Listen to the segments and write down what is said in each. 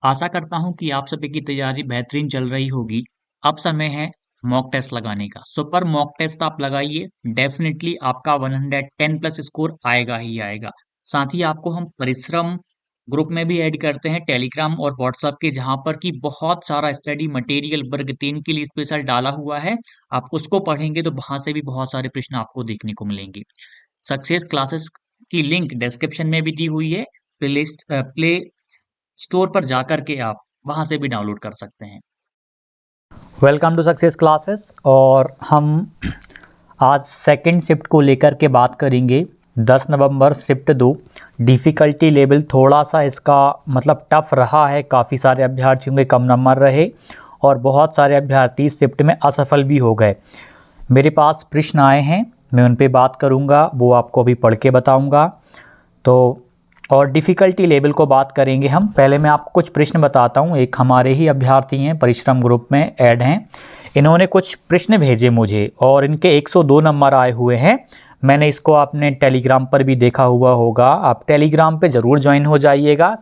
आशा करता हूँ कि आप सभी की तैयारी बेहतरीन चल रही होगी। अब समय है मॉक टेस्ट लगाने का। सो पर मॉक टेस्ट आप लगाइए, डेफिनिटली आपका 110 प्लस स्कोर आएगा ही आएगा। साथ ही आपको हम परिश्रम ग्रुप में भी ऐड करते हैं टेलीग्राम और व्हाट्सएप के, जहाँ पर कि बहुत सारा स्टडी मटेरियल वर्ग 3 के लिए स्पेशल डाला हुआ है। आप उसको पढ़ेंगे तो वहां से भी बहुत सारे प्रश्न आपको देखने को मिलेंगे। सक्सेस क्लासेस की लिंक डिस्क्रिप्शन में भी दी हुई है। प्ले स्टोर पर जाकर के आप वहां से भी डाउनलोड कर सकते हैं। Welcome to success classes. और हम आज सेकंड शिफ्ट को लेकर के बात करेंगे। 10 नवंबर शिफ्ट 2 डिफ़िकल्टी लेवल थोड़ा सा इसका मतलब टफ रहा है। काफ़ी सारे अभ्यर्थियों के कम नंबर रहे और बहुत सारे अभ्यर्थी शिफ्ट में असफल भी हो गए। मेरे पास प्रश्न आए हैं, मैं उन पे बात करूँगा, वो आपको अभी पढ़ के बताऊँगा। तो और डिफ़िकल्टी लेवल को बात करेंगे हम। पहले मैं आपको कुछ प्रश्न बताता हूँ। एक हमारे ही अभ्यर्थी हैं, परिश्रम ग्रुप में ऐड हैं। इन्होंने कुछ प्रश्न भेजे मुझे और इनके 102 नंबर आए हुए हैं। मैंने इसको आपने टेलीग्राम पर भी देखा हुआ होगा। आप टेलीग्राम पे ज़रूर ज्वाइन हो जाइएगा।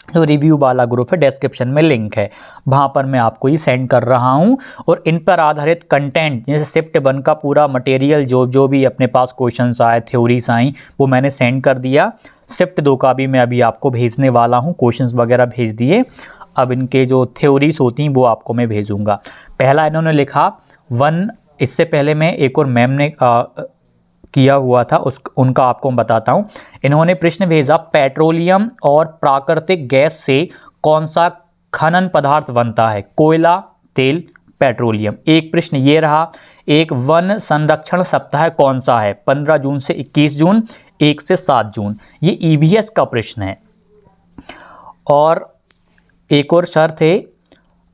जो रिव्यू वाला ग्रुप है, डिस्क्रिप्शन में लिंक है, वहाँ पर मैं आपको ये सेंड कर रहा हूँ। और इन पर आधारित कंटेंट, जैसे शिफ्ट 1 का पूरा मटेरियल जो जो भी अपने पास क्वेश्चंस आए, थ्योरीज आई, वो मैंने सेंड कर दिया। शिफ्ट 2 का भी मैं अभी आपको भेजने वाला हूँ, क्वेश्चंस वगैरह भेज दिए। अब इनके जो थ्योरीज होती हैं वो आपको मैं भेजूँगा। पहला इन्होंने लिखा 1। इससे पहले मैं एक और मैम ने किया हुआ था, उनका आपको मैं बताता हूँ। इन्होंने प्रश्न भेजा, पेट्रोलियम और प्राकृतिक गैस से कौन सा खनन पदार्थ बनता है? कोयला, तेल, पेट्रोलियम। एक प्रश्न ये रहा। एक वन संरक्षण सप्ताह कौन सा है? 15 जून से 21 जून, 1 से 7 जून। ये ईवीएस का प्रश्न है। और एक और शर्त है,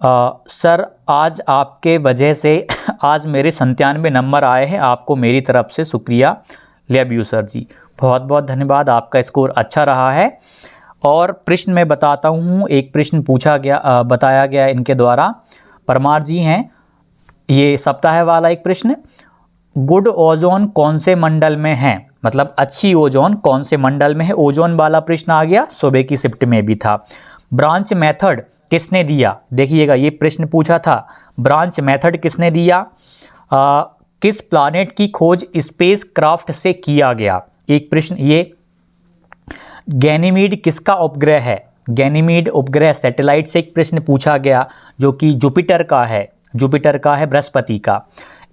सर आज आपके वजह से आज मेरे 97 नंबर आए हैं, आपको मेरी तरफ से शुक्रिया। लव यू सर जी, बहुत बहुत धन्यवाद, आपका स्कोर अच्छा रहा है। और प्रश्न मैं बताता हूँ। एक प्रश्न पूछा गया, बताया गया इनके द्वारा, परमार जी हैं। ये सप्ताह वाला एक प्रश्न, गुड ओजोन कौन से मंडल में है? मतलब अच्छी ओजोन कौन से मंडल में है? ओजोन वाला प्रश्न आ गया, सुबह की शिफ्ट में भी था। ब्रांच मेथड किसने दिया? देखिएगा, ये प्रश्न पूछा था, ब्रांच मेथड किसने दिया? किस प्लानेट की खोज स्पेस क्राफ्ट से किया गया? एक प्रश्न ये। गैनीमीड किसका उपग्रह है? गैनीमीड उपग्रह सैटेलाइट से एक प्रश्न पूछा गया, जो कि जुपिटर का है, जुपिटर का है, बृहस्पति का।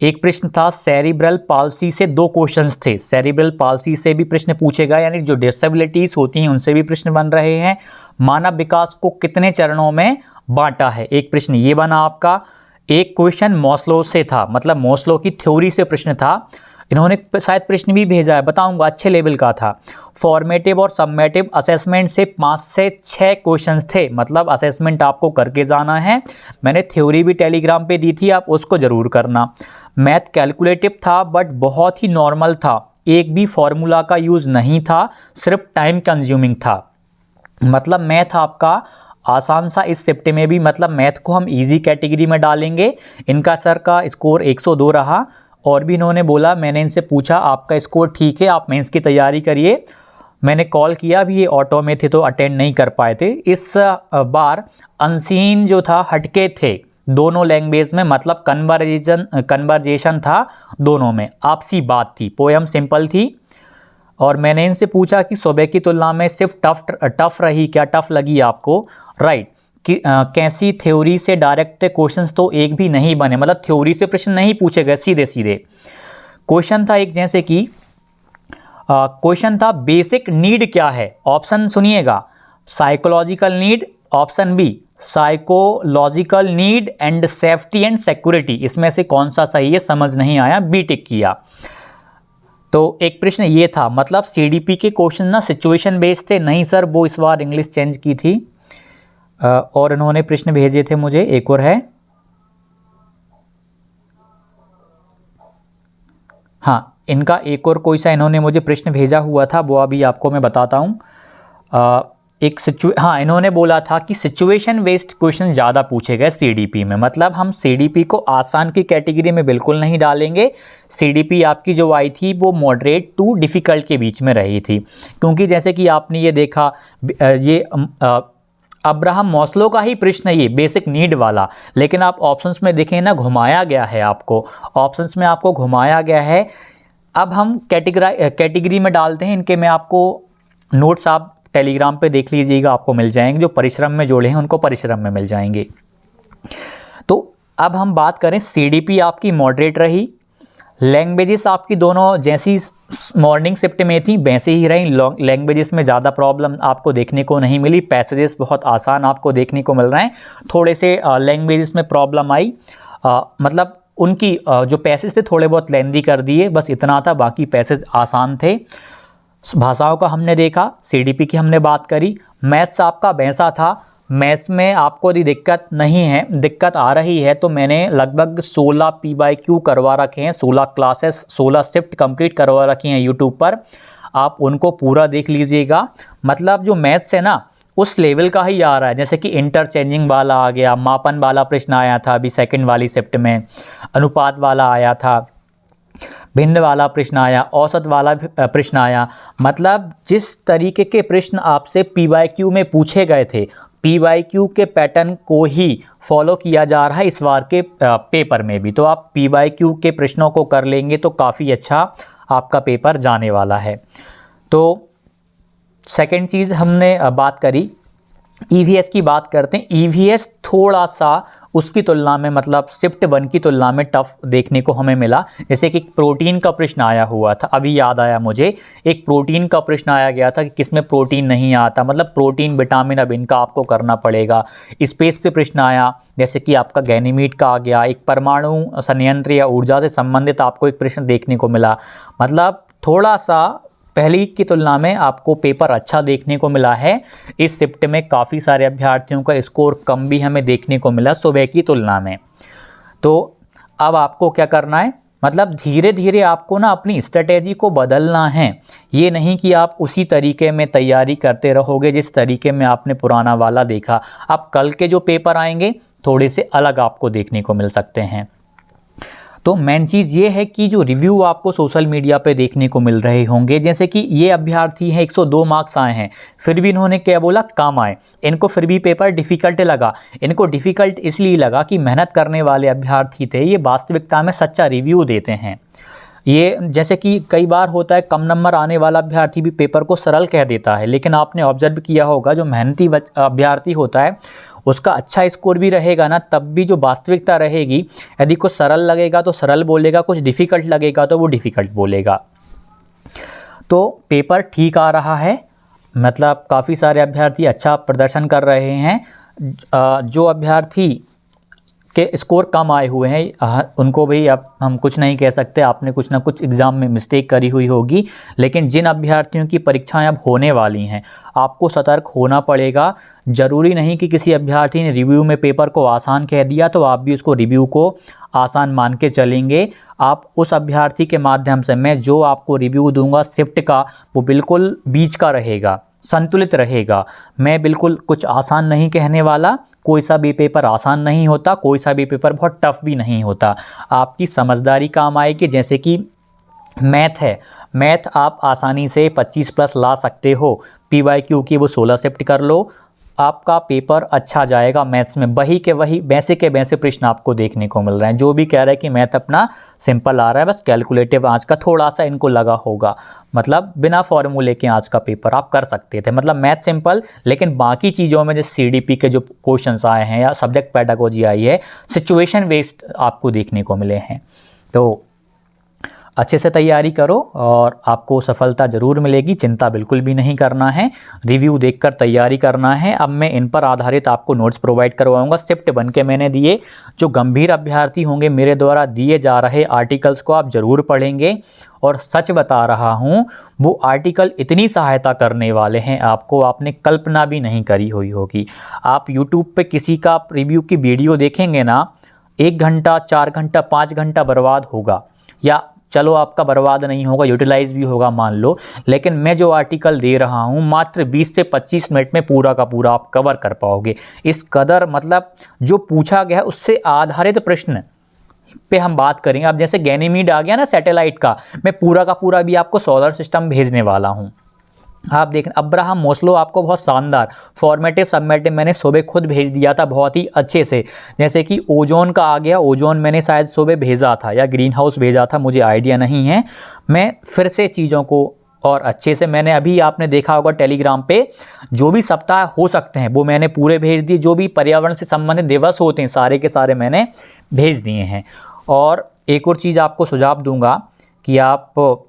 एक प्रश्न था सेरिब्रल पाल्सी से, 2 क्वेश्चंस थे। सेरिब्रल पाल्सी से भी प्रश्न पूछेगा, यानी जो डिसेबिलिटीज होती हैं उनसे भी प्रश्न बन रहे हैं। मानव विकास को कितने चरणों में बांटा है? एक प्रश्न ये बना आपका। एक क्वेश्चन मॉस्लो से था, मतलब मॉस्लो की थ्योरी से प्रश्न था। इन्होंने शायद प्रश्न भी भेजा है, बताऊंगा, अच्छे लेवल का था। फॉर्मेटिव और सबमेटिव असेसमेंट से 5 से 6 क्वेश्चंस थे, मतलब असेसमेंट आपको करके जाना है। मैंने थ्योरी भी टेलीग्राम पे दी थी, आप उसको जरूर करना। मैथ कैलकुलेटिव था, बट बहुत ही नॉर्मल था, एक भी फॉर्मूला का यूज नहीं था, सिर्फ टाइम कंज्यूमिंग था। मतलब मैथ आपका आसान सा इस शिफ्ट में भी, मतलब मैथ को हम इजी कैटेगरी में डालेंगे। इनका सर का स्कोर 102 रहा। और भी इन्होंने बोला, मैंने इनसे पूछा आपका स्कोर ठीक है, आप मेंस की तैयारी करिए। मैंने कॉल किया भी, ये ऑटो में थे तो अटेंड नहीं कर पाए थे। इस बार अनसीन जो था, हटके थे दोनों लैंग्वेज में, मतलब कन्वर्जेशन था दोनों में, आपसी बात थी, पोएम सिंपल थी। और मैंने इनसे पूछा कि सुबह की तुलना में सिर्फ टफ रही क्या? टफ लगी आपको? राइट। कि कैसी थ्योरी से डायरेक्ट क्वेश्चंस तो एक भी नहीं बने, मतलब थ्योरी से प्रश्न नहीं पूछे गए सीधे सीधे। क्वेश्चन था एक, जैसे कि क्वेश्चन था बेसिक नीड क्या है? ऑप्शन सुनिएगा, psychological need, option B psychological need and safety and security. इसमें से कौन सा सही है? समझ नहीं आया, बी टिक किया। तो एक प्रश्न ये था, मतलब सीडीपी के क्वेश्चन ना सिचुएशन बेस्ड थे। नहीं सर, वो इस बार इंग्लिश चेंज की थी। और इन्होंने प्रश्न भेजे थे मुझे, एक और है, हाँ, इनका एक और कोई सा इन्होंने मुझे प्रश्न भेजा हुआ था, वो अभी आपको मैं बताता हूँ। हाँ, इन्होंने बोला था कि सिचुएशन बेस्ड क्वेश्चन ज़्यादा पूछे गए सीडीपी में, मतलब हम सीडीपी को आसान की कैटेगरी में बिल्कुल नहीं डालेंगे। सीडीपी आपकी जो आई थी वो मॉडरेट टू डिफ़िकल्ट के बीच में रही थी, क्योंकि जैसे कि आपने ये देखा, ये अब्राहम मास्लो का ही प्रश्न है ये, बेसिक नीड वाला, लेकिन आप ऑप्शंस में देखें ना, घुमाया गया है आपको, ऑप्शंस में आपको घुमाया गया है। अब हम कैटेगरी में डालते हैं इनके, मैं आपको नोट्स आप टेलीग्राम पे देख लीजिएगा, आपको मिल जाएंगे, जो परिश्रम में जोड़े हैं उनको परिश्रम में मिल जाएंगे। तो अब हम बात करें, सीडीपी आपकी मॉडरेट रही, लैंग्वेजेस आपकी दोनों जैसी मॉर्निंग शिफ्ट में थी वैसे ही रही, लैंग्वेजेस में ज़्यादा प्रॉब्लम आपको देखने को नहीं मिली, पैसेजेस बहुत आसान आपको देखने को मिल रहे हैं। थोड़े से लैंग्वेजेस में प्रॉब्लम आई, मतलब उनकी जो पैसेज थे थोड़े बहुत लेंदी कर दिए, बस इतना था, बाकी पैसेज आसान थे। भाषाओं का हमने देखा, सीडीपी की हमने बात करी। मैथ्स आपका वैसा था, मैथ्स में आपको यदि दिक्कत नहीं है, दिक्कत आ रही है तो मैंने लगभग 16 PYQ करवा रखे हैं, 16 क्लासेस 16 शिफ्ट कंप्लीट करवा रखी हैं यूट्यूब पर, आप उनको पूरा देख लीजिएगा। मतलब जो मैथ्स है ना उस लेवल का ही आ रहा है, जैसे कि इंटरचेंजिंग वाला आ गया, मापन वाला प्रश्न आया था अभी सेकंड वाली शिफ्ट में, अनुपात वाला आया था, भिन्न वाला प्रश्न आया, औसत वाला प्रश्न आया। मतलब जिस तरीके के प्रश्न आपसे PYQ में पूछे गए थे, PYQ के पैटर्न को ही फॉलो किया जा रहा है इस बार के पेपर में भी। तो आप PYQ के प्रश्नों को कर लेंगे तो काफ़ी अच्छा आपका पेपर जाने वाला है। तो सेकंड चीज़ हमने बात करी, EVS की बात करते हैं। EVS थोड़ा सा उसकी तुलना में, मतलब शिफ्ट 1 की तुलना में टफ देखने को हमें मिला। जैसे कि प्रोटीन का प्रश्न आया हुआ था, अभी याद आया मुझे, एक प्रोटीन का प्रश्न आया गया था कि किसमें प्रोटीन नहीं आता, मतलब प्रोटीन विटामिन अब इनका आपको करना पड़ेगा। स्पेस से प्रश्न आया, जैसे कि आपका गैनीमीड का आ गया, एक परमाणु संयंत्र या ऊर्जा से संबंधित आपको एक प्रश्न देखने को मिला। मतलब थोड़ा सा पहली की तुलना में आपको पेपर अच्छा देखने को मिला है। इस शिफ्ट में काफ़ी सारे अभ्यर्थियों का स्कोर कम भी हमें देखने को मिला सुबह की तुलना में। तो अब आपको क्या करना है, मतलब धीरे धीरे आपको ना अपनी स्ट्रेटेजी को बदलना है। ये नहीं कि आप उसी तरीके में तैयारी करते रहोगे जिस तरीके में आपने पुराना वाला देखा। अब कल के जो पेपर आएंगे थोड़े से अलग आपको देखने को मिल सकते हैं। तो मेन चीज़ ये है कि जो रिव्यू आपको सोशल मीडिया पे देखने को मिल रहे होंगे, जैसे कि ये अभ्यर्थी हैं 102 मार्क्स आए हैं, फिर भी इन्होंने क्या बोला, कम आए, इनको फिर भी पेपर डिफ़िकल्ट लगा। इनको डिफ़िकल्ट इसलिए लगा कि मेहनत करने वाले अभ्यर्थी थे, ये वास्तविकता में सच्चा रिव्यू देते हैं। ये जैसे कि कई बार होता है कम नंबर आने वाला अभ्यर्थी भी पेपर को सरल कह देता है, लेकिन आपने ऑब्जर्व किया होगा जो मेहनती अभ्यर्थी होता है उसका अच्छा स्कोर भी रहेगा ना, तब भी जो वास्तविकता रहेगी, यदि कुछ सरल लगेगा तो सरल बोलेगा, कुछ डिफ़िकल्ट लगेगा तो वो डिफ़िकल्ट बोलेगा। तो पेपर ठीक आ रहा है, मतलब काफ़ी सारे अभ्यर्थी अच्छा प्रदर्शन कर रहे हैं। जो अभ्यर्थी के स्कोर कम आए हुए हैं उनको भी अब हम कुछ नहीं कह सकते, आपने कुछ ना कुछ एग्ज़ाम में मिस्टेक करी हुई होगी। लेकिन जिन अभ्यर्थियों की परीक्षाएं अब होने वाली हैं, आपको सतर्क होना पड़ेगा। ज़रूरी नहीं कि किसी अभ्यर्थी ने रिव्यू में पेपर को आसान कह दिया तो आप भी उसको रिव्यू को आसान मान के चलेंगे। आप उस अभ्यर्थी के माध्यम से, मैं जो आपको रिव्यू दूंगा शिफ्ट का, वो बिल्कुल बीच का रहेगा, संतुलित रहेगा। मैं बिल्कुल कुछ आसान नहीं कहने वाला, कोई सा भी पेपर आसान नहीं होता, कोई सा भी पेपर बहुत टफ भी नहीं होता। आपकी समझदारी काम आएगी। जैसे कि मैथ है, मैथ आप आसानी से 25+ ला सकते हो, PYQ की वो 16 शिफ्ट कर लो, आपका पेपर अच्छा जाएगा। मैथ्स में वही के वही वैसे के वैसे प्रश्न आपको देखने को मिल रहे हैं। जो भी कह रहे हैं कि मैथ अपना सिंपल आ रहा है, बस कैलकुलेटिव आज का थोड़ा सा इनको लगा होगा, मतलब बिना फॉर्मूले के आज का पेपर आप कर सकते थे। मतलब मैथ सिंपल, लेकिन बाकी चीज़ों में जैसे CDP के जो क्वेश्चंस आए हैं या सब्जेक्ट पेडागोजी आई है, सिचुएशन बेस्ड आपको देखने को मिले हैं। तो अच्छे से तैयारी करो और आपको सफलता ज़रूर मिलेगी, चिंता बिल्कुल भी नहीं करना है। रिव्यू देखकर तैयारी करना है। अब मैं इन पर आधारित आपको नोट्स प्रोवाइड करवाऊंगा। शिफ्ट 1 के मैंने दिए, जो गंभीर अभ्यर्थी होंगे मेरे द्वारा दिए जा रहे आर्टिकल्स को आप ज़रूर पढ़ेंगे। और सच बता रहा हूँ, वो आर्टिकल इतनी सहायता करने वाले हैं आपको, आपने कल्पना भी नहीं करी हुई होगी। आप यूट्यूब पे किसी का रिव्यू की वीडियो देखेंगे ना, 1 घंटा 4 घंटा 5 घंटा बर्बाद होगा, या चलो आपका बर्बाद नहीं होगा, यूटिलाइज भी होगा मान लो, लेकिन मैं जो आर्टिकल दे रहा हूँ मात्र 20 से 25 मिनट में पूरा का पूरा आप कवर कर पाओगे। इस कदर मतलब जो पूछा गया है उससे आधारित प्रश्न पे हम बात करेंगे। अब जैसे गैनीमीड आ गया ना सैटेलाइट का, मैं पूरा का पूरा भी आपको सोलर सिस्टम भेजने वाला हूँ। आप देखें अब्राहम मोस्लो आपको बहुत शानदार फॉर्मेटिव सबमेटिव मैंने सुबह खुद भेज दिया था बहुत ही अच्छे से। जैसे कि ओजोन का आ गया, ओजोन मैंने शायद सुबह भेजा था या ग्रीन हाउस भेजा था, मुझे आइडिया नहीं है। मैं फिर से चीज़ों को और अच्छे से मैंने अभी आपने देखा होगा टेलीग्राम पे जो भी सप्ताह हो सकते हैं वो मैंने पूरे भेज दिए। जो भी पर्यावरण से संबंधित दिवस होते हैं सारे के सारे मैंने भेज दिए हैं। और एक और चीज़ आपको सुझाव दूंगा कि आप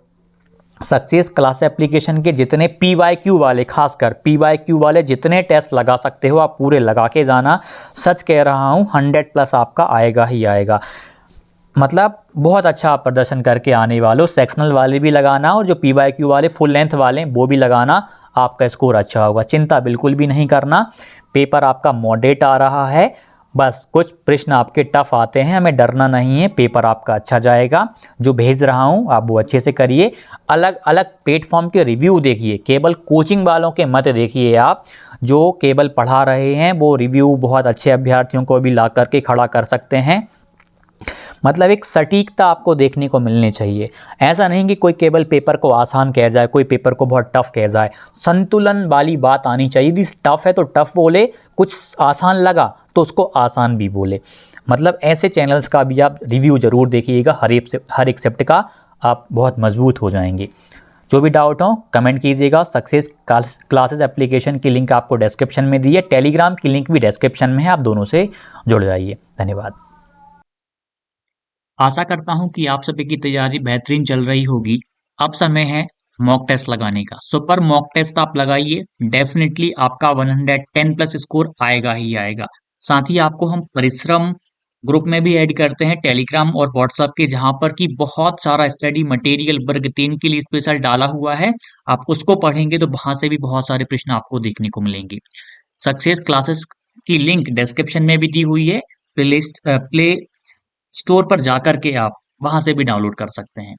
सक्सेस क्लास एप्लीकेशन के जितने PYQ वाले, खासकर PYQ वाले जितने टेस्ट लगा सकते हो आप पूरे लगा के जाना। सच कह रहा हूँ 100+ आपका आएगा ही आएगा। मतलब बहुत अच्छा आप प्रदर्शन करके आने वाले हो। सेक्शनल वाले भी लगाना और जो PYQ वाले फुल लेंथ वाले वो भी लगाना, आपका स्कोर अच्छा होगा। चिंता बिल्कुल भी नहीं करना। पेपर आपका मॉडरेट आ रहा है, बस कुछ प्रश्न आपके टफ आते हैं, हमें डरना नहीं है। पेपर आपका अच्छा जाएगा। जो भेज रहा हूँ आप वो अच्छे से करिए। अलग अलग प्लेटफॉर्म के रिव्यू देखिए, केवल कोचिंग वालों के मत देखिए। आप जो केवल पढ़ा रहे हैं वो रिव्यू बहुत अच्छे अभ्यर्थियों को भी ला करके खड़ा कर सकते हैं। मतलब एक सटीकता आपको देखने को मिलनी चाहिए। ऐसा नहीं कि कोई केवल पेपर को आसान कह जाए, कोई पेपर को बहुत टफ कह जाए। संतुलन वाली बात आनी चाहिए। यदि टफ है तो टफ बोले, कुछ आसान लगा तो उसको आसान भी बोले। मतलब ऐसे चैनल्स का भी आप रिव्यू जरूर देखिएगा। हर एक सब्जेक्ट का आप बहुत मजबूत हो जाएंगे। जो भी डाउट हो कमेंट कीजिएगा। सक्सेस क्लासेस एप्लीकेशन की लिंक आपको डिस्क्रिप्शन में दी है, टेलीग्राम की लिंक भी डिस्क्रिप्शन में है, आप दोनों से जुड़ जाइए। धन्यवाद। आशा करता हूँ कि आप सभी की तैयारी बेहतरीन चल रही होगी। अब समय है मॉक टेस्ट लगाने का। सो पर मॉक टेस्ट आप लगाइए, डेफिनेटली आपका 110+ स्कोर आएगा ही आएगा। साथ ही आपको हम परिश्रम ग्रुप में भी ऐड करते हैं, टेलीग्राम और व्हाट्सएप के, जहां पर कि बहुत सारा स्टडी मटेरियल वर्ग 3 के लिए स्पेशल डाला हुआ है। आप उसको पढ़ेंगे तो वहां से भी बहुत सारे प्रश्न आपको देखने को मिलेंगे। सक्सेस क्लासेस की लिंक डिस्क्रिप्शन में भी दी हुई है। प्ले स्टोर पर जाकर के आप वहां से भी डाउनलोड कर सकते हैं।